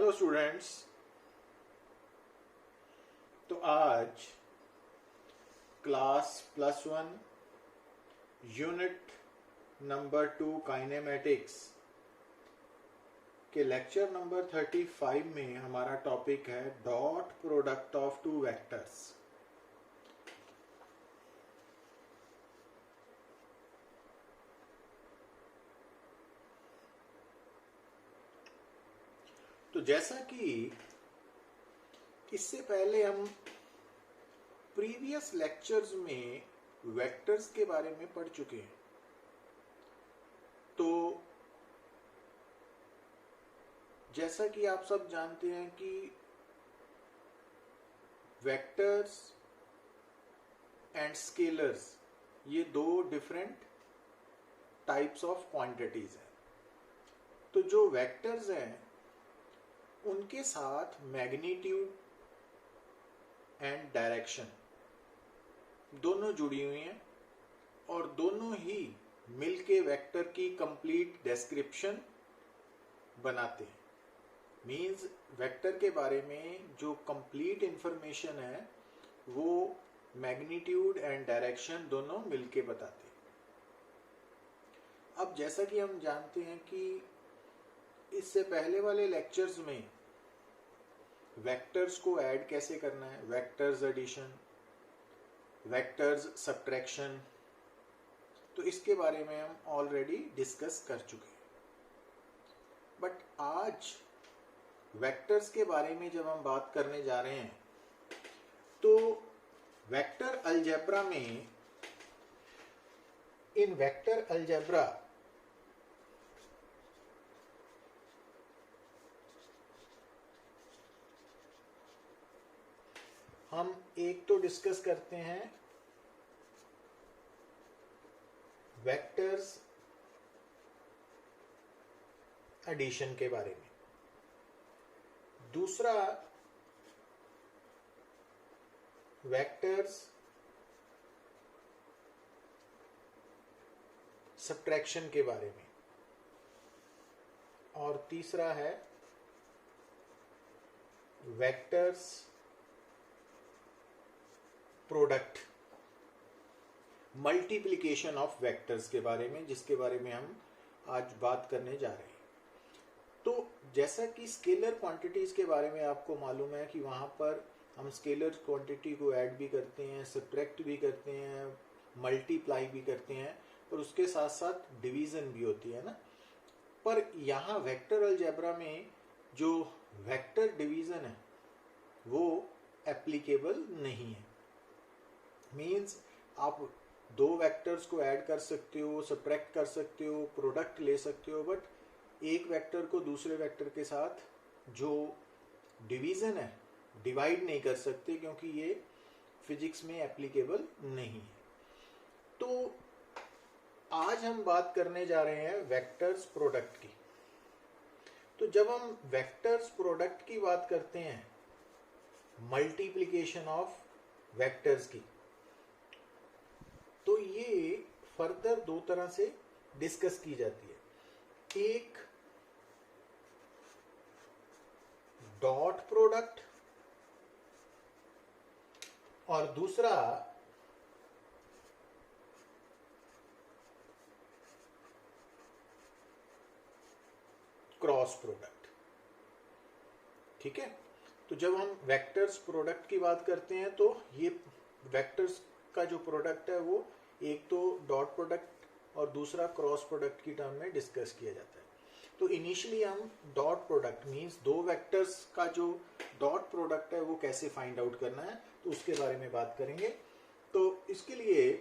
Hello students. तो आज class +1 unit number 2 kinematics के लेक्चर नंबर 35 में हमारा टॉपिक है dot product of two vectors. तो जैसा कि इससे पहले हम प्रीवियस लेक्चर्स में वेक्टर्स के बारे में पढ़ चुके हैं, तो जैसा कि आप सब जानते हैं कि वेक्टर्स एंड स्केलर्स ये दो डिफरेंट टाइप्स ऑफ क्वांटिटीज हैं। तो जो वेक्टर्स हैं उनके साथ मैग्नीट्यूड एंड डायरेक्शन दोनों जुड़ी हुई हैं और दोनों ही मिलके वेक्टर की कंप्लीट डिस्क्रिप्शन बनाते हैं। मींस वेक्टर के बारे में जो कंप्लीट इंफॉर्मेशन है वो मैग्नीट्यूड एंड डायरेक्शन दोनों मिलके बताते हैं। अब जैसा कि हम जानते हैं कि इससे पहले वाले लेक्चर्स में वेक्टर्स को ऐड कैसे करना है, वेक्टर्स एडिशन, वेक्टर्स सब्ट्रैक्शन, तो इसके बारे में हम ऑलरेडी डिस्कस कर चुके हैं। बट आज वेक्टर्स के बारे में जब हम बात करने जा रहे हैं तो वेक्टर अलजेब्रा में, इन वेक्टर अलजेब्रा हम एक तो डिस्कस करते हैं वेक्टर्स एडिशन के बारे में, दूसरा वेक्टर्स सब्ट्रैक्शन के बारे में, और तीसरा है vectors product, multiplication of vectors के बारे में, जिसके बारे में हम आज बात करने जा रहे हैं। तो जैसा कि स्केलर क्वांटिटीज के बारे में आपको मालूम है कि वहां पर हम स्केलर क्वांटिटी को ऐड भी करते हैं, सब्ट्रैक्ट भी करते हैं, मल्टीप्लाई भी करते हैं, और उसके साथ साथ डिवीजन भी होती है ना। पर यहाँ वेक्टर अलजेब्रा में जो वेक्टर डिवीजन है वो एप्लीकेबल नहीं है। मीन्स आप दो वेक्टर्स को ऐड कर सकते हो, सब्ट्रैक्ट कर सकते हो, प्रोडक्ट ले सकते हो, बट एक वेक्टर को दूसरे वेक्टर के साथ जो डिवीजन है डिवाइड नहीं कर सकते, क्योंकि ये फिजिक्स में एप्लीकेबल नहीं है। तो आज हम बात करने जा रहे हैं वेक्टर्स प्रोडक्ट की। तो जब हम वेक्टर्स प्रोडक्ट की बात करते हैं, मल्टीप्लिकेशन ऑफ वेक्टर्स की, तो ये फर्दर दो तरह से डिस्कस की जाती है। एक डॉट प्रोडक्ट और दूसरा क्रॉस प्रोडक्ट। ठीक है, तो जब हम वेक्टर्स प्रोडक्ट की बात करते हैं तो ये वेक्टर्स का जो प्रोडक्ट है वो एक तो डॉट प्रोडक्ट और दूसरा क्रॉस प्रोडक्ट की टर्म में डिस्कस किया जाता है। तो इनिशियली हम डॉट प्रोडक्ट मींस दो वेक्टर्स का जो डॉट प्रोडक्ट है वो कैसे फाइंड आउट करना है, तो उसके बारे में बात करेंगे। तो इसके लिए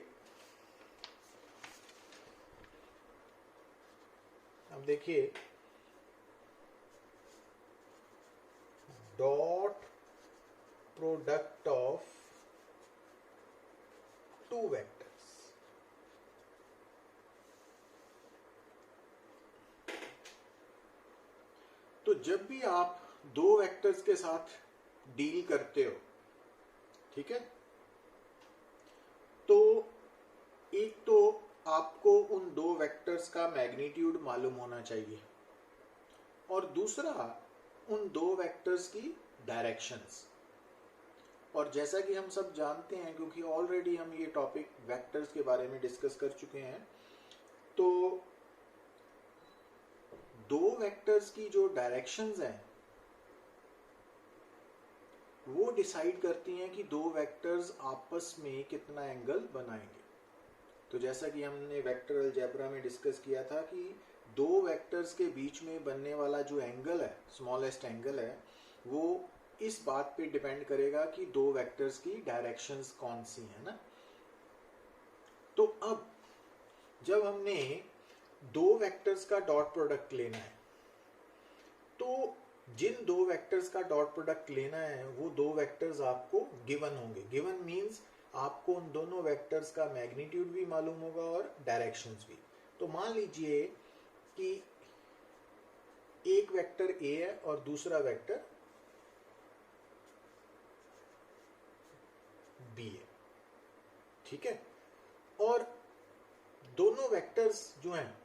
अब देखिए, dot product of two vectors. तो जब भी आप दो वेक्टर्स के साथ डील करते हो, ठीक है, तो एक तो आपको उन दो वेक्टर्स का मैग्नीट्यूड मालूम होना चाहिए, और दूसरा उन दो वेक्टर्स की डायरेक्शंस। और जैसा कि हम सब जानते हैं, क्योंकि ऑलरेडी हम ये टॉपिक वेक्टर्स के बारे में डिस्कस कर चुके हैं, तो दो वेक्टर्स की जो डायरेक्शंस हैं वो डिसाइड करती हैं कि दो वेक्टर्स आपस में कितना एंगल बनाएंगे। तो जैसा कि हमने वेक्टर अलजेब्रा में डिस्कस किया था कि दो वेक्टर्स के बीच में बनने वाला जो एंगल है, स्मॉलेस्ट एंगल है, वो इस बात पे डिपेंड करेगा कि दो वेक्टर्स की डायरेक्शंस कौन सी है ना। तो अब जब हमने दो वेक्टर्स का डॉट प्रोडक्ट लेना है, तो जिन दो वेक्टर्स का डॉट प्रोडक्ट लेना है वो दो वेक्टर्स आपको गिवन होंगे। गिवन मींस आपको उन दोनों वेक्टर्स का मैग्नीट्यूड भी मालूम होगा और डायरेक्शंस भी। तो मान लीजिए कि एक वेक्टर ए है और दूसरा वेक्टर बी है, ठीक है। और दोनों वेक्टर्स जो हैं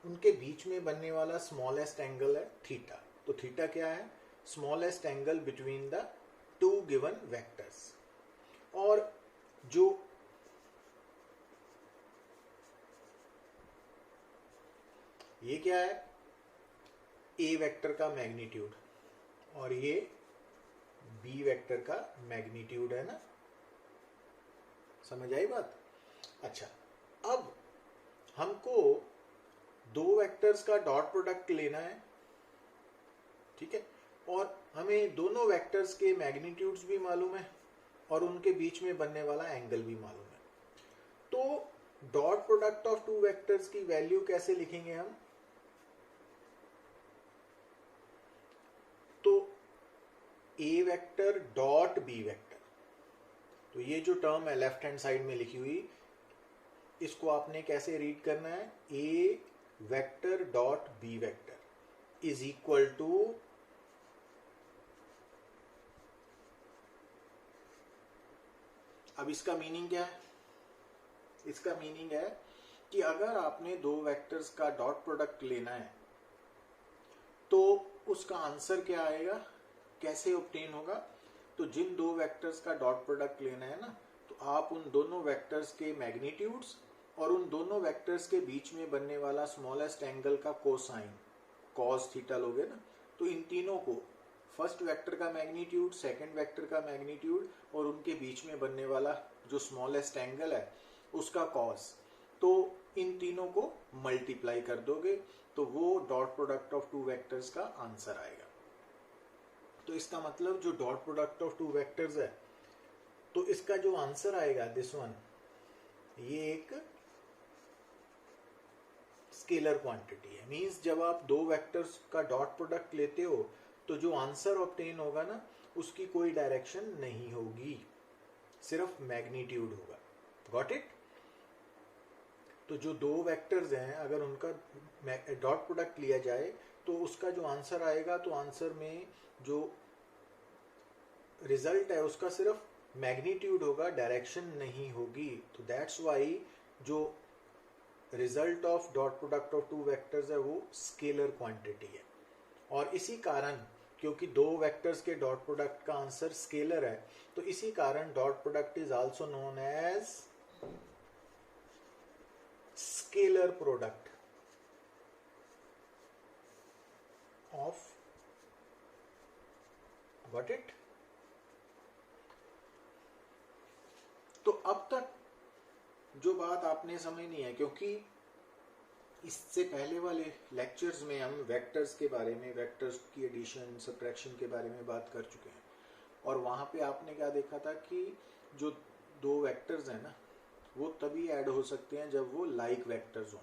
उनके बीच में बनने वाला स्मॉलेस्ट एंगल है थीटा। तो थीटा क्या है? Smallest angle between the two given vectors. और जो ये क्या है? ए वेक्टर का मैग्नीट्यूड और ये बी वेक्टर का मैग्नीट्यूड है ना। समझ आई बात? अच्छा, अब हमको दो वेक्टर्स का डॉट प्रोडक्ट लेना है, ठीक है, और हमें दोनों वेक्टर्स के मैग्नीट्यूड्स भी मालूम है और उनके बीच में बनने वाला एंगल भी मालूम है। तो dot product of two vectors की वैल्यू कैसे लिखेंगे हम? तो A vector dot B vector, तो ये जो टर्म है लेफ्ट हैंड साइड में लिखी हुई, इसको आपने कैसे रीड करना है? A vector dot B vector is equal to अब इसका मीनिंग क्या है? इसका मीनिंग है कि अगर आपने दो वेक्टर्स का डॉट प्रोडक्ट लेना है तो उसका आंसर क्या आएगा, कैसे ऑब्टेन होगा? तो जिन दो वेक्टर्स का डॉट प्रोडक्ट लेना है ना, तो आप उन दोनों वेक्टर्स के मैग्नीट्यूड्स और उन दोनों वेक्टर्स के बीच में बनने वाला स्मॉलेस्ट एंगल का कोसाइन कॉस थीटा लोगे ना। तो इन तीनों को, फर्स्ट वेक्टर का मैग्नीट्यूड, सेकंड वेक्टर का मैग्नीट्यूड और उनके बीच में बनने वाला जो स्मॉलेस्ट एंगल है उसका कॉस, तो इन तीनों को मल्टीप्लाई कर दोगे तो वो dot product of two vectors का आंसर आएगा। तो इसका मतलब जो dot product of two vectors है, तो इसका जो आंसर आएगा दिस वन, ये एक स्केलर क्वांटिटी है। मींस जब आप दो वेक्टर्स का डॉट प्रोडक्ट लेते हो तो जो आंसर ऑब्टेन होगा ना, उसकी कोई डायरेक्शन नहीं होगी, सिर्फ मैग्नीट्यूड होगा। Got it? तो जो दो वेक्टर्स हैं अगर उनका डॉट प्रोडक्ट लिया जाए तो उसका जो आंसर आएगा, तो आंसर में जो रिजल्ट है उसका सिर्फ मैग्नीट्यूड होगा, डायरेक्शन नहीं होगी। तो दैट्स वाई जो result of dot product of two vectors है वो स्केलर क्वांटिटी है। और इसी कारण, क्योंकि दो वेक्टर्स के डॉट प्रोडक्ट का आंसर स्केलर है, तो इसी कारण dot product is also known as scalar product of, got it? तो अब तक जो बात आपने समझनी है, क्योंकि इससे पहले वाले लेक्चर्स में हम वेक्टर्स के बारे में, वेक्टर्स की एडिशन सब्ट्रैक्शन के बारे में बात कर चुके हैं, और वहां पे आपने क्या देखा था कि जो दो वेक्टर्स हैं ना, वो तभी ऐड हो सकते हैं जब वो लाइक वेक्टर्स हों।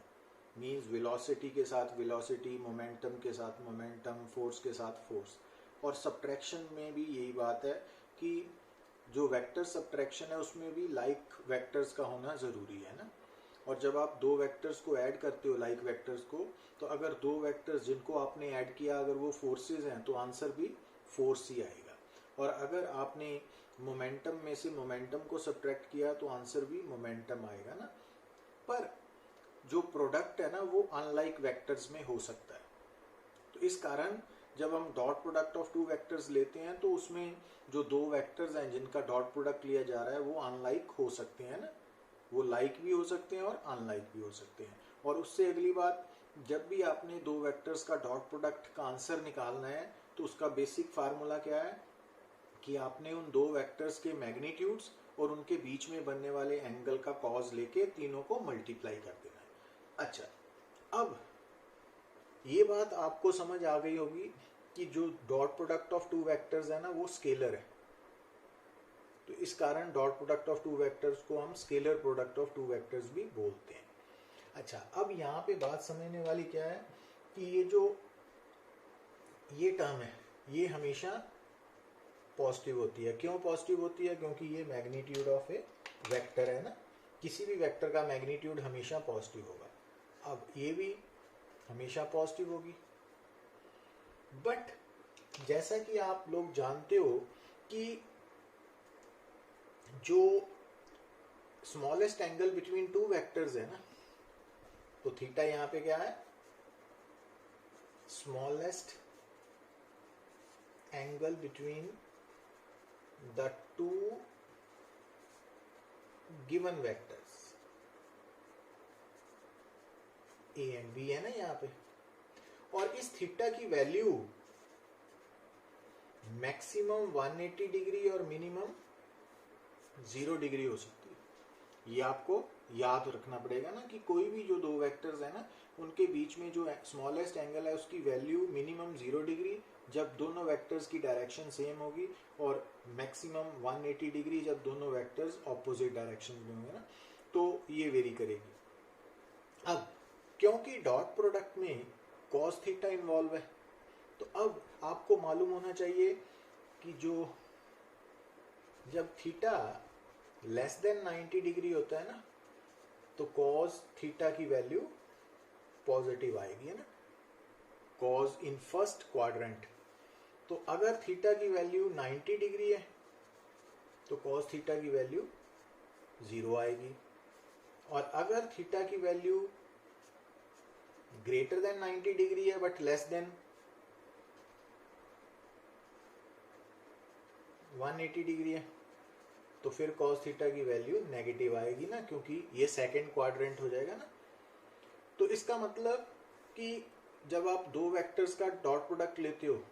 मींस वेलोसिटी के साथ वेलोसिटी, मोमेंटम के साथ मोमेंटम, फोर्स के साथ फोर्स। और सब्ट्रैक्शन में भी यही बात है कि जो वेक्टर सब्ट्रैक्शन है उसमें भी लाइक वेक्टर्स का होना जरूरी है ना। और जब आप दो वेक्टर्स को ऐड करते हो, लाइक वेक्टर्स को, तो अगर दो वेक्टर्स जिनको आपने ऐड किया अगर वो फोर्सेस हैं तो आंसर भी फोर्स ही आएगा। और अगर आपने मोमेंटम में से मोमेंटम को सब्ट्रैक्ट किया तो आंसर भी मोमेंटम आएगा ना। पर जो प्रोडक्ट है ना वो अनलाइक वेक्टर्स में हो सकता है। तो इस कारण जब हम dot product of two vectors लेते हैं तो उसमें जो दो वेक्टर्स हैं जिनका डॉट प्रोडक्ट लिया जा रहा है वो अनलाइक हो सकते हैं ना, वो लाइक भी हो सकते हैं और अनलाइक भी हो सकते हैं। और उससे अगली बात, जब भी आपने दो वेक्टर्स का डॉट प्रोडक्ट का आंसर निकालना है तो उसका बेसिक फार्मूला क्या है कि आपने उन दो वेक्टर्स के मैग्नीट्यूड्स और उनके बीच में बनने वाले एंगल का कॉज लेके तीनों को मल्टीप्लाई कर देना है। अच्छा, अब ये बात आपको समझ आ गई होगी कि जो dot product of two vectors है ना वो स्केलर है, तो इस कारण dot product of two vectors को हम scalar product of two vectors भी बोलते हैं। अच्छा, अब यहाँ पे बात समझने वाली क्या है कि ये टर्म है ये हमेशा पॉजिटिव होती है। क्यों पॉजिटिव होती है? क्योंकि ये मैग्नीट्यूड ऑफ ए वेक्टर है ना, किसी भी वेक्टर का मैग्नीट्यूड हमेशा पॉजिटिव होगा। अब ये भी हमेशा पॉजिटिव होगी, बट जैसा कि आप लोग जानते हो कि जो smallest angle between two vectors है ना, तो थीटा यहां पे क्या है? Smallest angle between the two given vectors A and B है ना यहाँ पे। और इस थीटा की वैल्यू मैक्सिमम 180 डिग्री और मिनिमम 0 डिग्री हो सकती है। ये आपको याद रखना पड़ेगा ना कि कोई भी जो दो वेक्टर्स है ना उनके बीच में जो स्मॉलेस्ट एंगल है उसकी वैल्यू मिनिमम 0 डिग्री जब दोनों वेक्टर्स की डायरेक्शन सेम होगी, और मैक्सिमम 180 डिग्री जब दोनों वेक्टर्स ऑपोजिट डायरेक्शन में होंगे ना, तो ये वेरी करेगी। अब क्योंकि डॉट प्रोडक्ट में cos थीटा इन्वॉल्व है, तो अब आपको मालूम होना चाहिए कि जब थीटा लेस देन 90 डिग्री होता है ना तो cos थीटा की वैल्यू पॉजिटिव आएगी, है ना, cos इन फर्स्ट क्वाड्रेंट। तो अगर थीटा की वैल्यू 90 डिग्री है तो cos थीटा की वैल्यू 0 आएगी, और अगर थीटा की वैल्यू ग्रेटर देन 90 डिग्री है बट लेस देन 180 डिग्री है तो फिर cos थीटा की वैल्यू नेगेटिव आएगी ना, क्योंकि ये सेकंड क्वाड्रेंट हो जाएगा ना। तो इसका मतलब कि जब आप दो वेक्टर्स का डॉट प्रोडक्ट लेते हो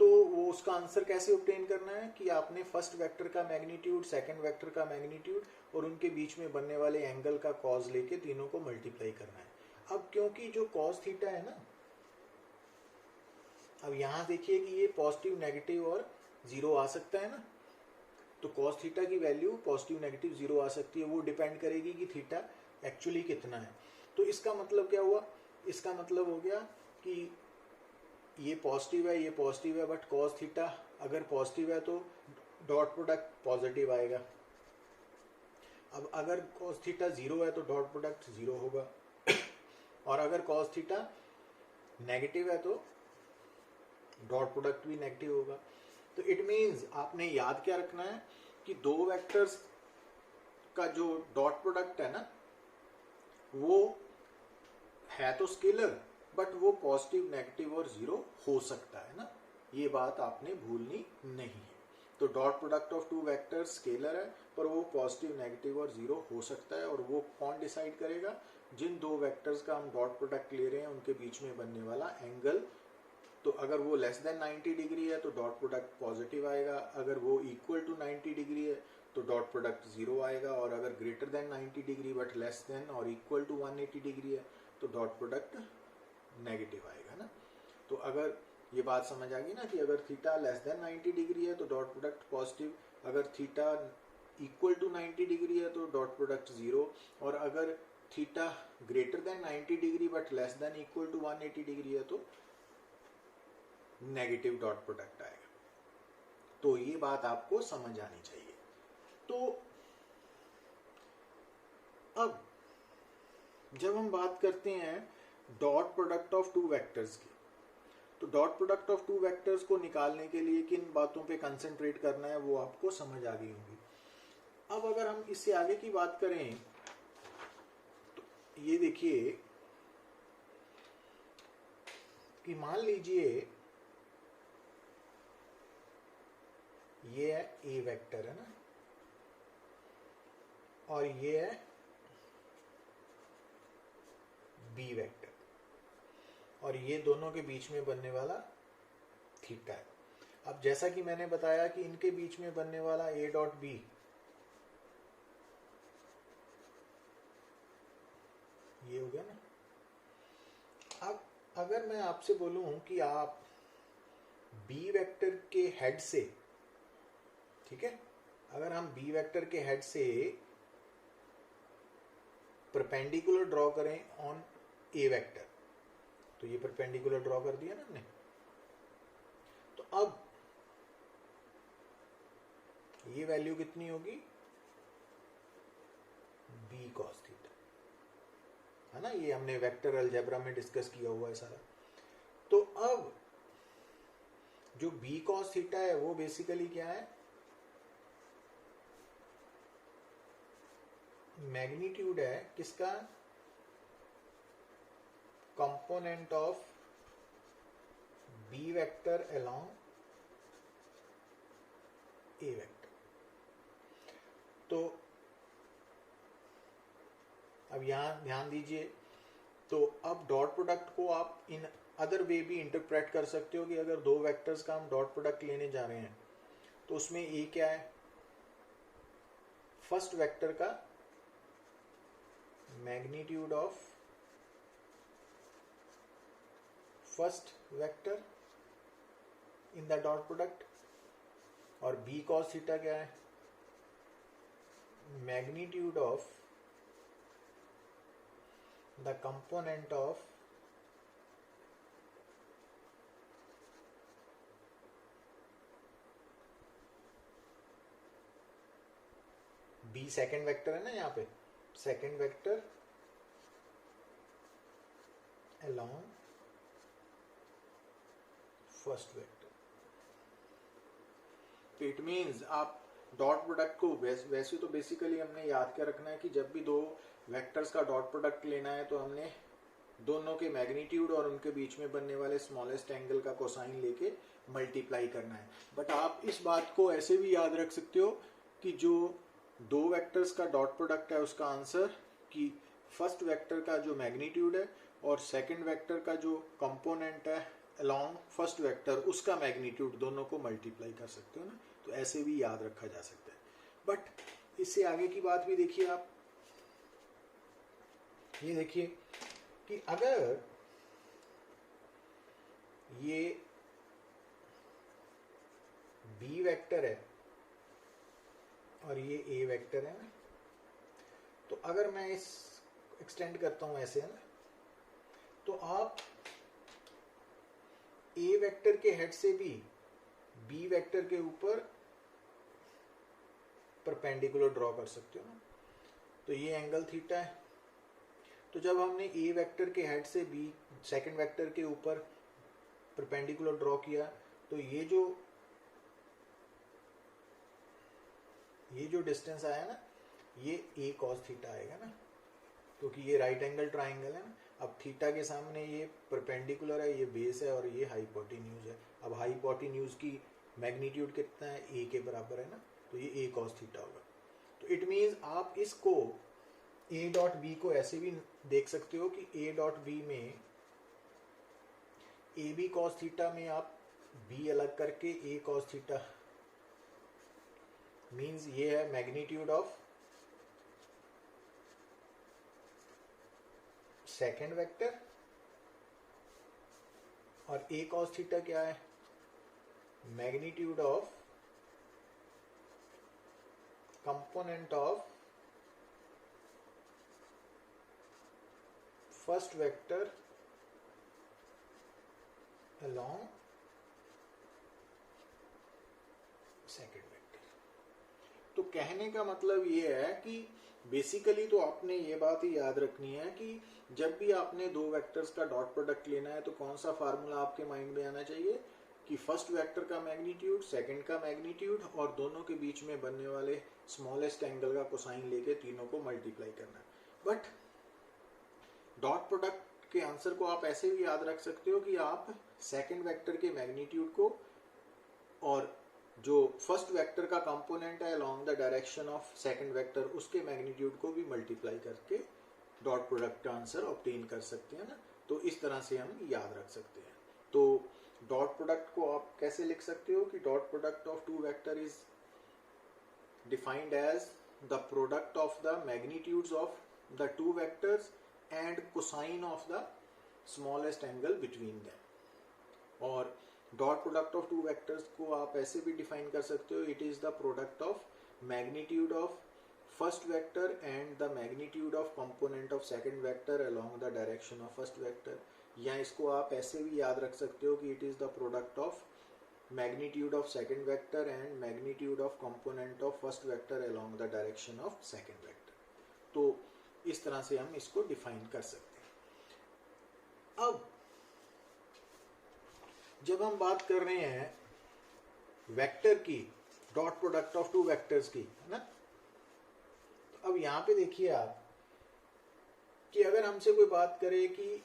तो वो उसका आंसर कैसे ऑब्टेन करना है कि आपने फर्स्ट वेक्टर का मैग्नीट्यूड, सेकंड वेक्टर का मैग्नीट्यूड और उनके बीच में बनने वाले एंगल का कॉज लेके तीनों को मल्टीप्लाई करना है। अब क्योंकि जो cos थीटा है ना, अब यहां देखिए कि ये पॉजिटिव, नेगेटिव और 0 आ सकता है ना, तो cos थीटा की वैल्यू पॉजिटिव, नेगेटिव, 0 आ सकती है। वो डिपेंड करेगी कि थीटा एक्चुअली कितना है। तो इसका मतलब क्या हुआ? इसका मतलब हो गया कि ये पॉजिटिव है, ये पॉजिटिव है, बट cos थीटा अगर पॉजिटिव है तो डॉट प्रोडक्ट पॉजिटिव आएगा। अब अगर cos थीटा 0 है तो डॉट प्रोडक्ट 0 होगा, और अगर cos थीटा नेगेटिव है तो डॉट प्रोडक्ट भी नेगेटिव होगा। तो इट मीन्स आपने याद क्या रखना है कि दो वेक्टर्स का जो डॉट प्रोडक्ट है ना वो है तो स्केलर, बट वो पॉजिटिव, नेगेटिव और 0 हो सकता है ना, ये बात आपने भूलनी नहीं है। तो dot product of two vectors scalar है पर वो पॉजिटिव, नेगेटिव और 0 हो सकता है, और वो कौन डिसाइड करेगा? जिन दो वेक्टर्स का हम डॉट प्रोडक्ट ले रहे हैं उनके बीच में बनने वाला एंगल। तो अगर वो लेस देन 90 डिग्री है तो डॉट प्रोडक्ट पॉजिटिव आएगा, अगर वो इक्वल टू 90 डिग्री है तो डॉट प्रोडक्ट 0 आएगा, और अगर greater than 90 degree but less then और इक्वल टू 180 डिग्री है तो डॉट प्रोडक्ट नेगेटिव आएगा ना। तो अगर ये बात समझ आ गई ना कि अगर थीटा लेस देन 90 डिग्री है तो डॉट प्रोडक्ट पॉजिटिव, अगर थीटा इक्वल टू 90 डिग्री है तो डॉट प्रोडक्ट 0, और अगर theta greater than 90 degree but less than equal to 180 degree है तो नेगेटिव डॉट प्रोडक्ट आएगा। तो ये बात आपको समझ आनी चाहिए। तो अब जब हम बात करते हैं dot product of two vectors की, तो dot product of two vectors को निकालने के लिए किन बातों पे कंसंट्रेट करना है वो आपको समझ आ गई होगी। अब अगर हम इससे आगे की बात करें तो ये देखिए कि मान लीजिए ये है ए वेक्टर है ना, और ये है बी वेक्टर, और ये दोनों के बीच में बनने वाला थीटा है। अब जैसा कि मैंने बताया कि इनके बीच में बनने वाला ए डॉट बी, ये हो गया ना। अब अगर मैं आपसे बोलूं कि आप बी वेक्टर के हेड से, ठीक है, अगर हम बी वेक्टर के हेड से परपेंडिकुलर ड्रॉ करें ऑन ए वेक्टर, तो ये परपेंडिकुलर ड्रॉ कर दिया ना हमने, तो अब ये वैल्यू कितनी होगी, बी कॉस थीटा, है ना। ये हमने वेक्टर अलजेब्रा में डिस्कस किया हुआ है सारा। तो अब जो बी कॉस थीटा है वो बेसिकली क्या है, मैग्नीट्यूड है किसका, component of B vector along A vector. तो अब यहां ध्यान दीजिए, तो अब डॉट प्रोडक्ट को आप इन अदर वे भी इंटरप्रेट कर सकते हो कि अगर दो वेक्टर्स का हम डॉट प्रोडक्ट लेने जा रहे हैं तो उसमें ए क्या है, फर्स्ट वेक्टर का magnitude of first vector in the dot product, और बी कॉस थीटा क्या है, magnitude of the component of B second vector है ना, यहाँ पे second vector along first vector. तो इट मीन्स आप डॉट प्रोडक्ट को वैसे तो बेसिकली हमने याद क्या रखना है कि जब भी दो वेक्टर्स का डॉट प्रोडक्ट लेना है तो हमने दोनों के मैग्नीट्यूड और उनके बीच में बनने वाले स्मॉलेस्ट एंगल का कोसाइन लेके मल्टीप्लाई करना है। बट आप इस बात को ऐसे भी याद रख सकते हो कि जो दो वेक्टर्स का डॉट प्रोडक्ट है उसका आंसर कि फर्स्ट वेक्टर का जो मैग्नीट्यूड है और सेकंड वेक्टर का जो कंपोनेंट है अलोंग फर्स्ट वेक्टर उसका मैग्नीट्यूड, दोनों को मल्टीप्लाई कर सकते हो ना। तो ऐसे भी याद रखा जा सकता है। बट इससे आगे की बात भी देखिए आप, ये देखिए कि अगर ये बी वेक्टर है और ये ए वेक्टर है ना, तो अगर मैं इस एक्सटेंड करता हूं ऐसे है ना, तो आप ए वेक्टर के हेड से भी बी वेक्टर के ऊपर परपेंडिकुलर ड्रॉ कर सकते हो ना। तो ये एंगल थीटा है। तो जब हमने ए वेक्टर के हेड से बी सेकंड वेक्टर के ऊपर परपेंडिकुलर ड्रॉ किया तो ये जो डिस्टेंस आया ना, ये ए कॉस थीटा आएगा ना, क्योंकि ये राइट एंगल ट्राइंगल है ना। अब थीटा के सामने ये परपेंडिकुलर है, ये बेस है और ये हाइपोटेन्यूज है। अब हाइपोटेन्यूज की मैग्नीट्यूड कितना है, ए के बराबर है ना, तो ये ए कॉस थीटा होगा। तो इट मीन्स आप इसको ए डॉट बी को ऐसे भी देख सकते हो कि ए डॉट बी में ए बी कॉस थीटा में आप बी अलग करके ए कॉस थीटा मीन्स ये है मैग्नीट्यूड ऑफ सेकेंड वेक्टर, और ए कॉस थीटा क्या है, magnitude of component of first vector along second vector. तो कहने का मतलब ये है कि बेसिकली तो आपने ये बात ही याद रखनी है कि जब भी आपने दो वेक्टर्स का डॉट प्रोडक्ट लेना है तो कौन सा फार्मूला आपके माइंड में आना चाहिए कि फर्स्ट वेक्टर का मैग्नीट्यूड, सेकंड का मैग्नीट्यूड और दोनों के बीच में बनने वाले स्मॉलेस्ट एंगल का कोसाइन लेके तीनों को मल्टीप्लाई करना है। बट डॉट प्रोडक्ट के आंसर को आप ऐसे भी याद रख सकते हो कि आप सेकंड वेक्टर के मैग्नीट्यूड को और जो फर्स्ट वेक्टर का कंपोनेंट है along the direction of second vector, उसके मैग्नीट्यूड को भी मल्टीप्लाई करके डॉट प्रोडक्ट का आंसर ऑब्टेन कर सकते हैं ना। तो इस तरह से हम याद रख सकते हैं। तो डॉट प्रोडक्ट को आप कैसे लिख सकते हो कि dot product of two vector is defined as the product of the magnitudes of the two vectors and cosine of the smallest angle between them. और dot product of two vectors को आप ऐसे भी डिफाइन कर सकते हो, it is the product of magnitude of first vector and the magnitude of component of second vector along the direction of first vector. या इसको आप ऐसे भी याद रख सकते हो कि it is the product of magnitude of second vector and magnitude of component of first vector along the direction of second vector. तो इस तरह से हम इसको डिफाइन कर सकते हैं। अब जब हम बात कर रहे हैं वेक्टर की, dot product of two vectors की, है ना, तो अब यहां पे देखिए आप कि अगर हमसे कोई बात करे कि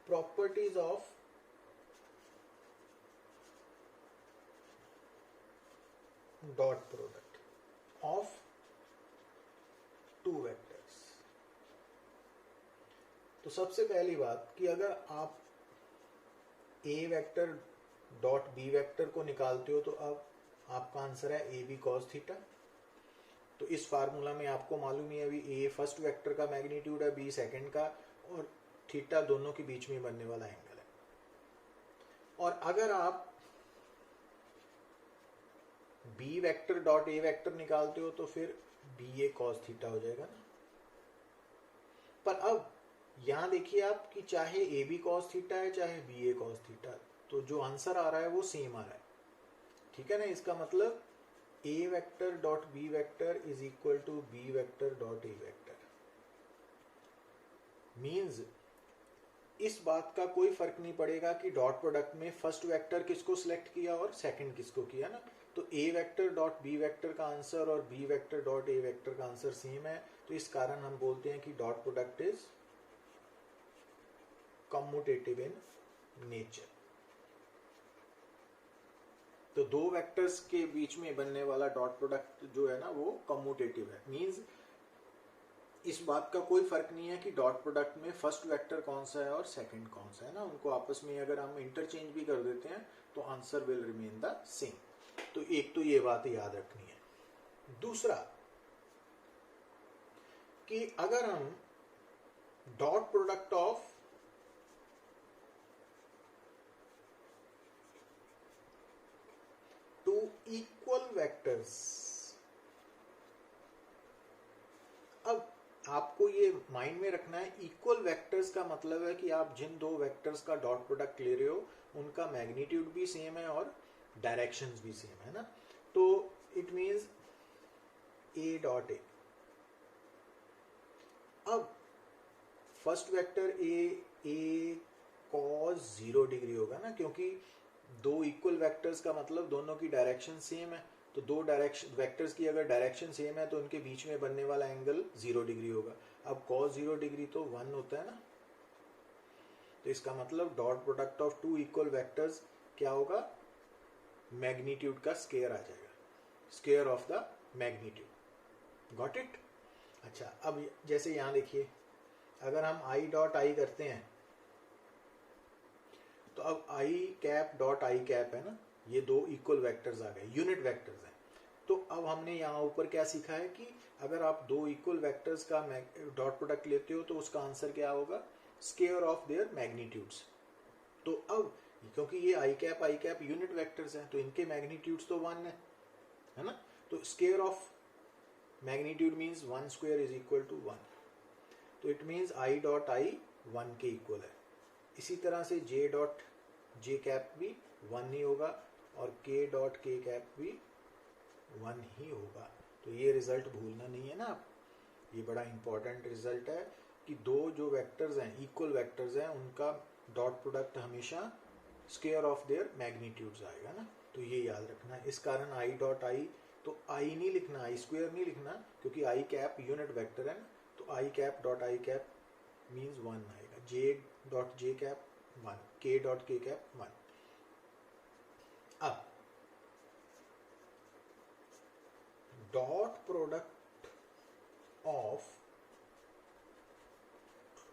properties of dot product of two vectors, तो सबसे पहली बात कि अगर आप ए वेक्टर डॉट बी वेक्टर को निकालते हो तो अब आपका आंसर है ए बी कॉस थीटा। तो इस फार्मूला में आपको मालूम ही है अभी ए फर्स्ट वेक्टर का मैग्नीट्यूड है, बी सेकंड का, और थीटा दोनों के बीच में बनने वाला एंगल है। और अगर आप B vector dot A vector निकालते हो तो फिर बी ए कॉस थीटा हो जाएगा ना। पर अब यहां देखिए आप कि चाहे ए बी कॉस थीटा है चाहे बी ए कॉस थीटा, तो जो आंसर आ रहा है वो सेम आ रहा है, ठीक है ना। इसका मतलब A vector dot B vector is equal to B vector dot A vector. Means इस बात का कोई फर्क नहीं पड़ेगा कि डॉट प्रोडक्ट में फर्स्ट वेक्टर किसको सिलेक्ट किया और सेकंड किसको किया ना। तो A vector dot B vector का आंसर और B vector dot A vector का आंसर सेम है। तो इस कारण हम बोलते हैं कि dot product is commutative in nature. तो दो वेक्टर्स के बीच में बनने वाला डॉट प्रोडक्ट जो है ना वो कम्यूटेटिव है। मींस इस बात का कोई फर्क नहीं है कि डॉट प्रोडक्ट में फर्स्ट वेक्टर कौन सा है और सेकंड कौन सा है ना, उनको आपस में अगर हम इंटरचेंज भी कर देते हैं तो answer will remain the same. तो एक तो ये बात याद रखनी है। दूसरा कि अगर हम dot product of two equal vectors, अब आपको ये माइंड में रखना है, इक्वल वेक्टर्स का मतलब है कि आप जिन दो वेक्टर्स का डॉट प्रोडक्ट ले रहे हो उनका मैग्नीट्यूड भी सेम है और डायरेक्शंस भी सेम है ना। तो it means A dot A. अब first vector A cos 0 degree होगा ना, क्योंकि दो इक्वल वेक्टर्स का मतलब दोनों की डायरेक्शन सेम है। तो दो डायरेक्शन वेक्टर्स की अगर डायरेक्शन सेम है तो उनके बीच में बनने वाला एंगल 0 डिग्री होगा। अब cos 0 डिग्री तो 1 होता है ना। तो इसका मतलब dot product of two equal vectors क्या होगा, मैग्नीट्यूड का स्केयर आ जाएगा, square of the magnitude. Got it. अच्छा, अब जैसे यहां देखिए अगर हम आई डॉट आई करते हैं तो अब आई कैप डॉट आई कैप है ना, ये दो इक्वल वेक्टर्स आ गए, यूनिट वेक्टर्स हैं। तो अब हमने यहाँ ऊपर क्या सीखा है कि अगर आप दो इक्वल वेक्टर्स का डॉट प्रोडक्ट लेते हो तो उसका आंसर क्या होगा, स्केयर ऑफ देयर मैग्नीट्यूड्स। तो अब क्योंकि ये आई कैप यूनिट वेक्टर्स हैं तो इनके मैग्नीट्यूड्स तो 1 है ना। तो square of magnitude means 1 square is equal to 1। तो it means i dot i 1 के इक्वल है। इसी तरह से जे डॉट जे कैप भी 1 ही होगा और के डॉट के कैप भी 1 ही होगा। तो ये रिजल्ट भूलना नहीं है ना आप, ये बड़ा इंपॉर्टेंट रिजल्ट है कि दो जो वेक्टर्स हैं इक्वल वेक्टर्स हैं उनका डॉट प्रोडक्ट हमेशा स्क्वायर ऑफ देयर मैग्नीट्यूड्स आएगा ना। तो ये याद रखना है। इस कारण आई डॉट आई, तो आई नहीं लिखना, आई स्क्वायर नहीं लिखना, क्योंकि आई कैप यूनिट वेक्टर है ना। तो I cap dot I cap means 1 आएगा, जे डॉट जे कैप 1, के डॉट के कैप 1। अब dot product of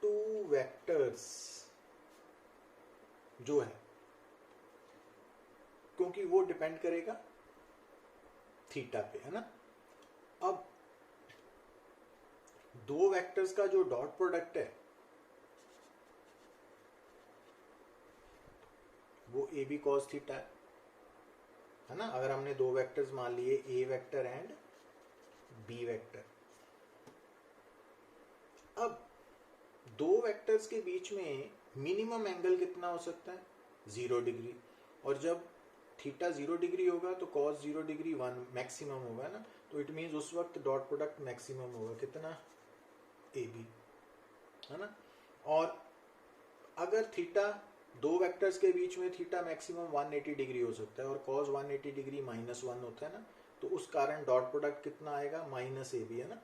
two vectors जो है, क्योंकि वो डिपेंड करेगा थीटा पे, है ना। अब दो वेक्टर्स का जो डॉट प्रोडक्ट है वो ए बी कॉस थीटा है ना। अगर हमने दो वेक्टर्स मान लिए ए वेक्टर एंड बी वेक्टर, अब दो वेक्टर्स के बीच में मिनिमम एंगल कितना हो सकता है, 0 डिग्री। और जब थीटा 0 डिग्री होगा तो कॉस 0 डिग्री 1 मैक्सिमम होगा ना। तो इट मीन्स उस वक्त डॉट प्रोडक्ट मैक्सिमम होगा कितना, ए बी, है ना। और अगर थीटा दो वेक्टर्स के बीच में थीटा मैक्सिमम 180 डिग्री हो सकता है और कॉस 180 डिग्री -1 होता है ना, तो उस कारण डॉट प्रोडक्ट कितना आएगा, माइनस ए बी, है ना।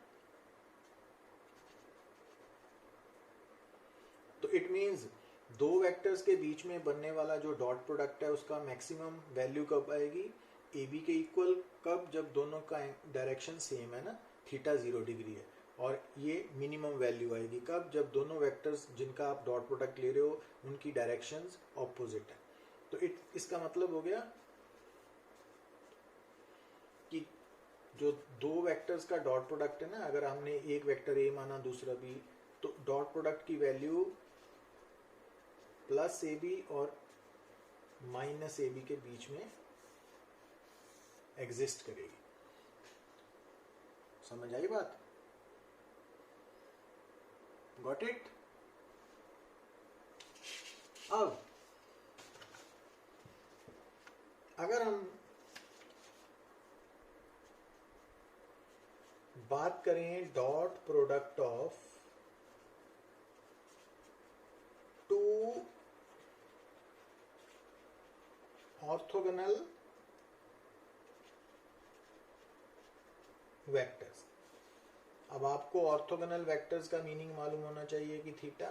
तो इट मीन्स दो वेक्टर्स के बीच में बनने वाला जो डॉट प्रोडक्ट है उसका मैक्सिमम वैल्यू कब आएगी, ए बी के इक्वल। कब, जब दोनों का डायरेक्शन सेम है ना, थीटा 0 डिग्री है। और ये मिनिमम वैल्यू आएगी कब, जब दोनों वेक्टर्स जिनका आप डॉट प्रोडक्ट ले रहे हो उनकी डायरेक्शंस ऑपोजिट है। तो इसका मतलब हो गया कि जो दो वेक्टर्स का डॉट प्रोडक्ट है ना, अगर हमने एक वेक्टर ए माना दूसरा बी, तो डॉट प्रोडक्ट की वैल्यू प्लस ए बी और माइनस ए बी के बीच में एग्जिस्ट करेगी। समझ आई बात, गॉट इट। अब अगर हम बात करें dot product of two orthogonal vectors. अब आपको ऑर्थोगोनल वेक्टर्स का मीनिंग मालूम होना चाहिए कि थीटा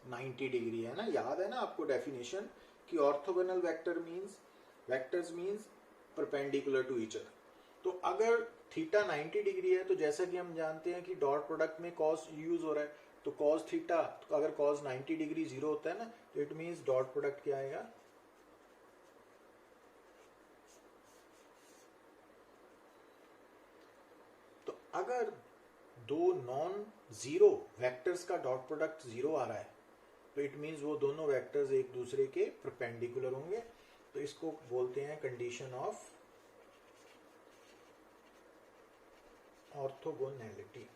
90 डिग्री है ना। याद है ना आपको डेफिनेशन कि orthogonal vectors means perpendicular to each other. तो अगर थीटा 90 डिग्री है तो जैसा कि हम जानते हैं कि डॉट प्रोडक्ट में कॉस यूज हो रहा है, तो कॉस थीटा, तो अगर कॉस 90 डिग्री 0 होता है ना, तो इट मींस डॉट प्रोडक्ट क्या आएगा, तो अगर दो नॉन जीरो वेक्टर्स का डॉट प्रोडक्ट 0 आ रहा है तो इट मींस वो दोनों वेक्टर्स एक दूसरे के परपेंडिकुलर होंगे। तो इसको बोलते हैं कंडीशन ऑफ ऑर्थोगोनैलिटी।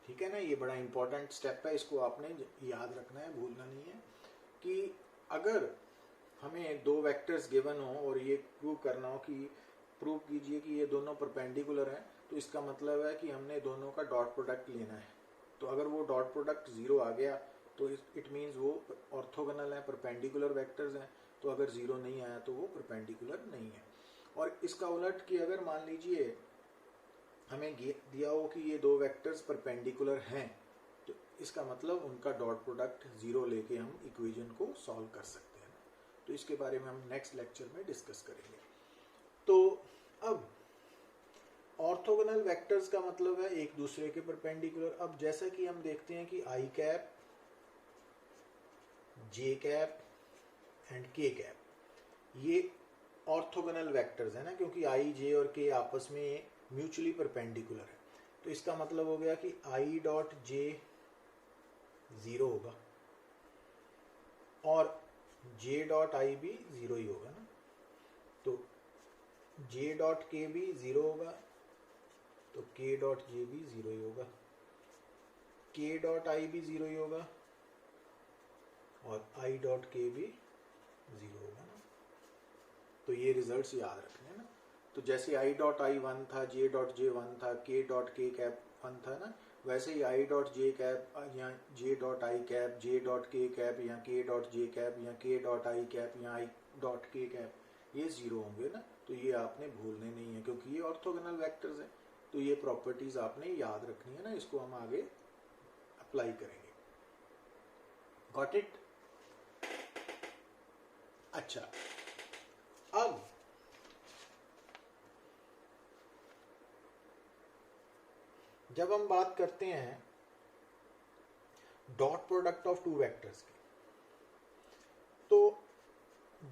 ठीक है ना, ये बड़ा इंपॉर्टेंट स्टेप है, इसको आपने याद रखना है, भूलना नहीं है कि अगर हमें दो वेक्टर्स गिवन हो और ये प्रूव करना हो कि प्रूव कीजिए कि ये दोनों परपेंडिकुलर हैं, तो इसका मतलब है कि हमने दोनों का डॉट प्रोडक्ट लेना है। तो अगर वो डॉट प्रोडक्ट 0 आ गया तो इट मीन्स वो ऑर्थोगोनल है, परपेंडिकुलर वेक्टर्स हैं। तो अगर 0 नहीं आया तो वो परपेंडिकुलर नहीं है। और इसका उलट कि अगर मान लीजिए हमें दिया हो कि ये दो वेक्टर्स परपेंडिकुलर हैं, तो इसका मतलब उनका डॉट प्रोडक्ट 0 लेके हम इक्वेशन को सॉल्व कर सकते हैं। तो इसके बारे में हम नेक्स्ट लेक्चर में डिस्कस करेंगे। तो अब ऑर्थोगोनल वेक्टर्स का मतलब है एक दूसरे के परपेंडिकुलर। अब जैसा कि हम देखते हैं कि आई कैप, जे कैप एंड के कैप ये ऑर्थोगोनल वेक्टर्स है ना, क्योंकि आई, जे और के आपस में म्यूचुअली परपेंडिकुलर है। तो इसका मतलब हो गया कि आई डॉट जे 0 होगा और जे डॉट आई भी 0 ही होगा ना। तो जे डॉट के भी 0 होगा, तो के डॉट जे भी 0 ही होगा, के डॉट आई भी 0 ही होगा और आई डॉट के भी 0 होगा ना। तो ये रिजल्ट्स याद रखने हैं ना। तो जैसे आई डॉट आई 1 था, जे डॉट जे 1 था, के डॉट के कैप 1 था ना, वैसे ही आई डॉट जे कैप या J dot I cap, J dot के कैप या के डॉट जे कैप या के डॉट आई कैप या आई डॉट के कैप ये 0 होंगे ना। तो ये आपने भूलने नहीं है क्योंकि ये ऑर्थोगोनल वेक्टर्स हैं। तो ये प्रॉपर्टीज आपने याद रखनी है ना, इसको हम आगे अप्लाई करेंगे। Got it. अच्छा, अब जब हम बात करते हैं dot product of two vectors की, तो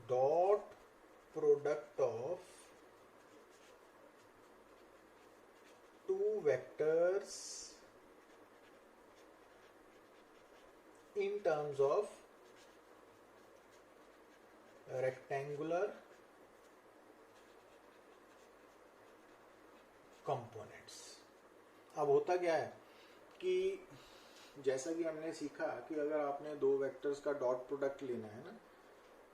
dot product of two vectors in terms of rectangular components। अब होता क्या है कि जैसा कि हमने सीखा कि अगर आपने दो वेक्टर्स का डॉट प्रोडक्ट लेना है ना,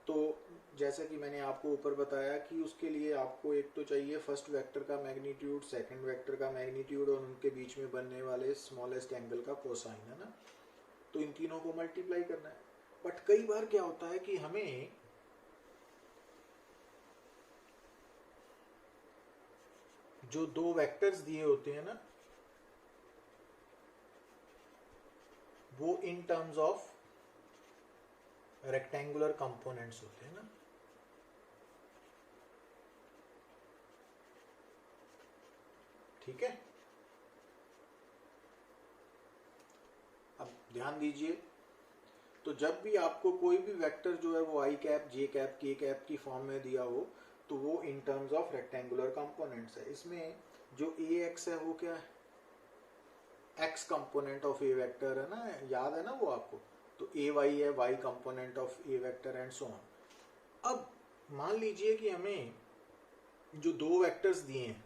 तो जैसा कि मैंने आपको ऊपर बताया कि उसके लिए आपको एक तो चाहिए फर्स्ट वेक्टर का मैग्नीट्यूड, सेकंड वेक्टर का मैग्नीट्यूड और उनके बीच में बनने वाले स्मॉलेस्ट एंगल का कोसाइन, है ना। तो इन तीनों को मल्टीप्लाई करना है। बट कई बार क्या होता है कि हमें जो दो वेक्टर्स दिए होते हैं ना, वो in terms of rectangular components होते हैं ना। ठीक है, अब ध्यान दीजिए, तो जब भी आपको कोई भी वेक्टर जो है वो i cap, j cap, k cap की फॉर्म में दिया हो, तो वो in terms of rectangular components है। इसमें जो ए एक्स है वो क्या है, x component of A vector है ना, याद है ना वो आपको। तो ए वाई है y component of A vector and so on. अब मान लीजिए कि हमें जो दो वेक्टर्स दिए हैं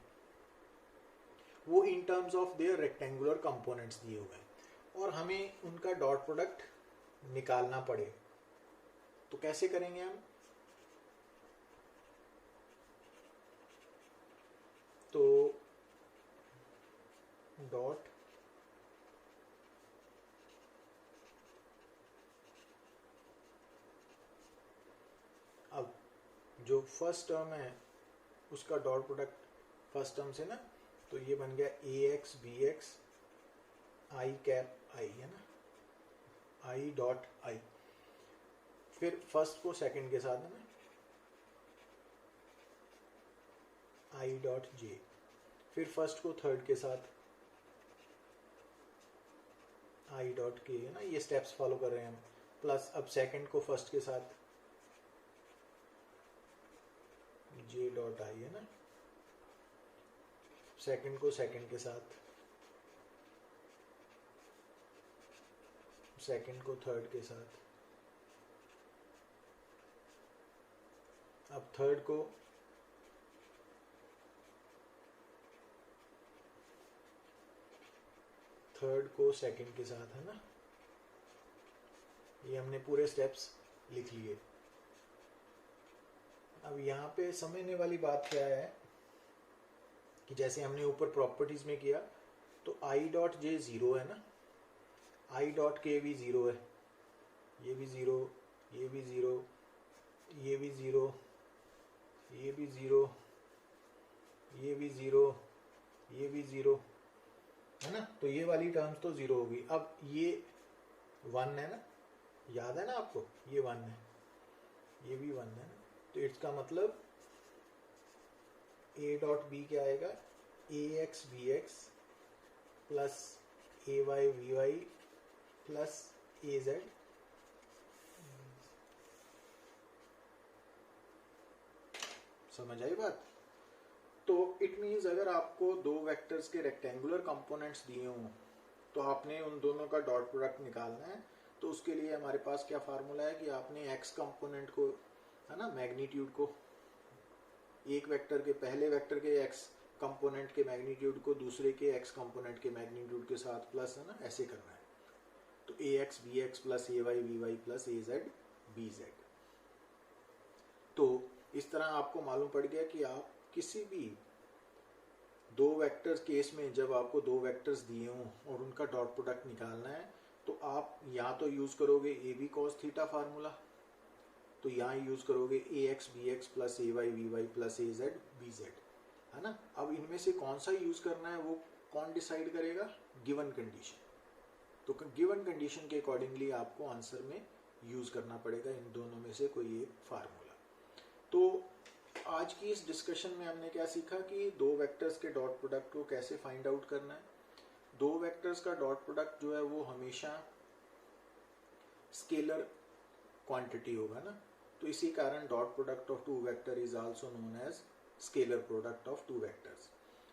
वो in terms of their rectangular components दिए हुए हैं और हमें उनका डॉट प्रोडक्ट निकालना पड़े, तो कैसे करेंगे हम? तो डॉट अब जो फर्स्ट टर्म है उसका डॉट प्रोडक्ट फर्स्ट टर्म से ना, तो ये बन गया ए एक्स बी एक्स आई कैप आई, है ना, आई डॉट आई। फिर फर्स्ट को सेकंड के साथ है ना, आई डॉट जे। फिर फर्स्ट को थर्ड के साथ आई डॉट के, है ना, ये स्टेप्स फॉलो कर रहे हैं हम। प्लस अब सेकंड को फर्स्ट के साथ जे डॉट आई, है ना, सेकंड को सेकंड के साथ, सेकंड को थर्ड के साथ, अब थर्ड को सेकंड के साथ, है ना। ये हमने पूरे स्टेप्स लिख लिए। अब यहाँ पे समझने वाली बात क्या है कि जैसे हमने ऊपर प्रॉपर्टीज में किया, तो आई डॉट जे जीरो है ना, आई डॉट के भी जीरो है, ये भी जीरो, ये भी जीरो, ये भी जीरो, ये भी जीरो, ये भी जीरो, ये भी जीरो, है ना। तो ये वाली टर्म्स तो जीरो होगी। अब ये वन है ना, याद है ना आपको, ये वन है, ये भी वन है ना। तो इसका मतलब ए डॉट बी क्या आएगा, A X B X plus A Y B Y plus A Z. समझ आई बात? तो इट मीन्स अगर आपको दो वेक्टर्स के रेक्टेंगुलर कंपोनेंट्स दिए हों तो आपने उन दोनों का डॉट प्रोडक्ट निकालना है। तो उसके लिए हमारे पास क्या फार्मूला है कि आपने एक्स कंपोनेंट को, है ना, मैग्नीट्यूड को, एक वेक्टर के पहले वेक्टर के एक्स कंपोनेंट के मैग्नीट्यूड को दूसरे के एक्स कंपोनेंट के मैग्नीट्यूड के साथ प्लस, है ना, ऐसे करना है। तो A X B X plus A Y B Y plus A Z B Z. तो इस तरह आपको मालूम पड़ गया कि आप किसी भी दो वेक्टर्स केस में जब आपको दो वेक्टर्स दिए हों और उनका डॉट प्रोडक्ट निकालना है, तो आप यहाँ तो यूज करोगे A B cos theta formula, तो यहाँ यूज करोगे A X B X plus A Y B Y plus A Z B Z, है ना। अब इनमें से कौन सा यूज करना है वो कौन डिसाइड करेगा? Given condition. तो गिवन कंडीशन के अकॉर्डिंगली आपको आंसर में यूज करना पड़ेगा इन दोनों में से कोई एक फार्मूला। तो आज की इस डिस्कशन में हमने क्या सीखा कि दो वेक्टर्स के डॉट प्रोडक्ट को कैसे फाइंड आउट करना है। दो वेक्टर्स का डॉट प्रोडक्ट जो है वो हमेशा स्केलर क्वांटिटी होगा ना, तो इसी कारण dot product of two vector is also known as scalar product of two vectors.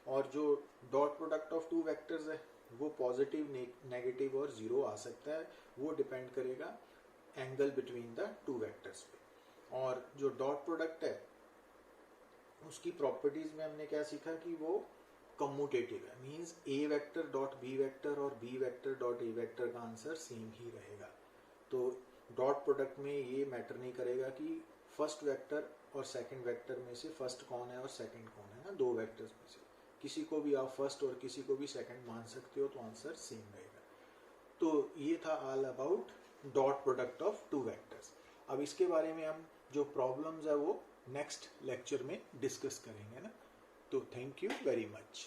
और जो dot product of two vectors है वो पॉजिटिव, नेगेटिव और जीरो आ सकता है, वो डिपेंड करेगा angle between the two vectors पे। और जो डॉट प्रोडक्ट है उसकी प्रॉपर्टीज में हमने क्या सीखा कि वो कम्यूटेटिव है, means A vector dot B vector और B vector dot A vector का आंसर सेम ही रहेगा। तो डॉट प्रोडक्ट में ये मैटर नहीं करेगा कि फर्स्ट वेक्टर और सेकंड वेक्टर में से फर्स्ट कौन है और सेकंड कौन है ना, दो वेक्टर्स में से किसी को भी आप फर्स्ट और किसी को भी सेकंड मान सकते हो, तो आंसर सेम रहेगा। तो ये था all about dot product of two vectors. अब इसके बारे में हम जो प्रॉब्लम्स है वो नेक्स्ट लेक्चर में डिस्कस करेंगे ना। तो थैंक यू वेरी मच।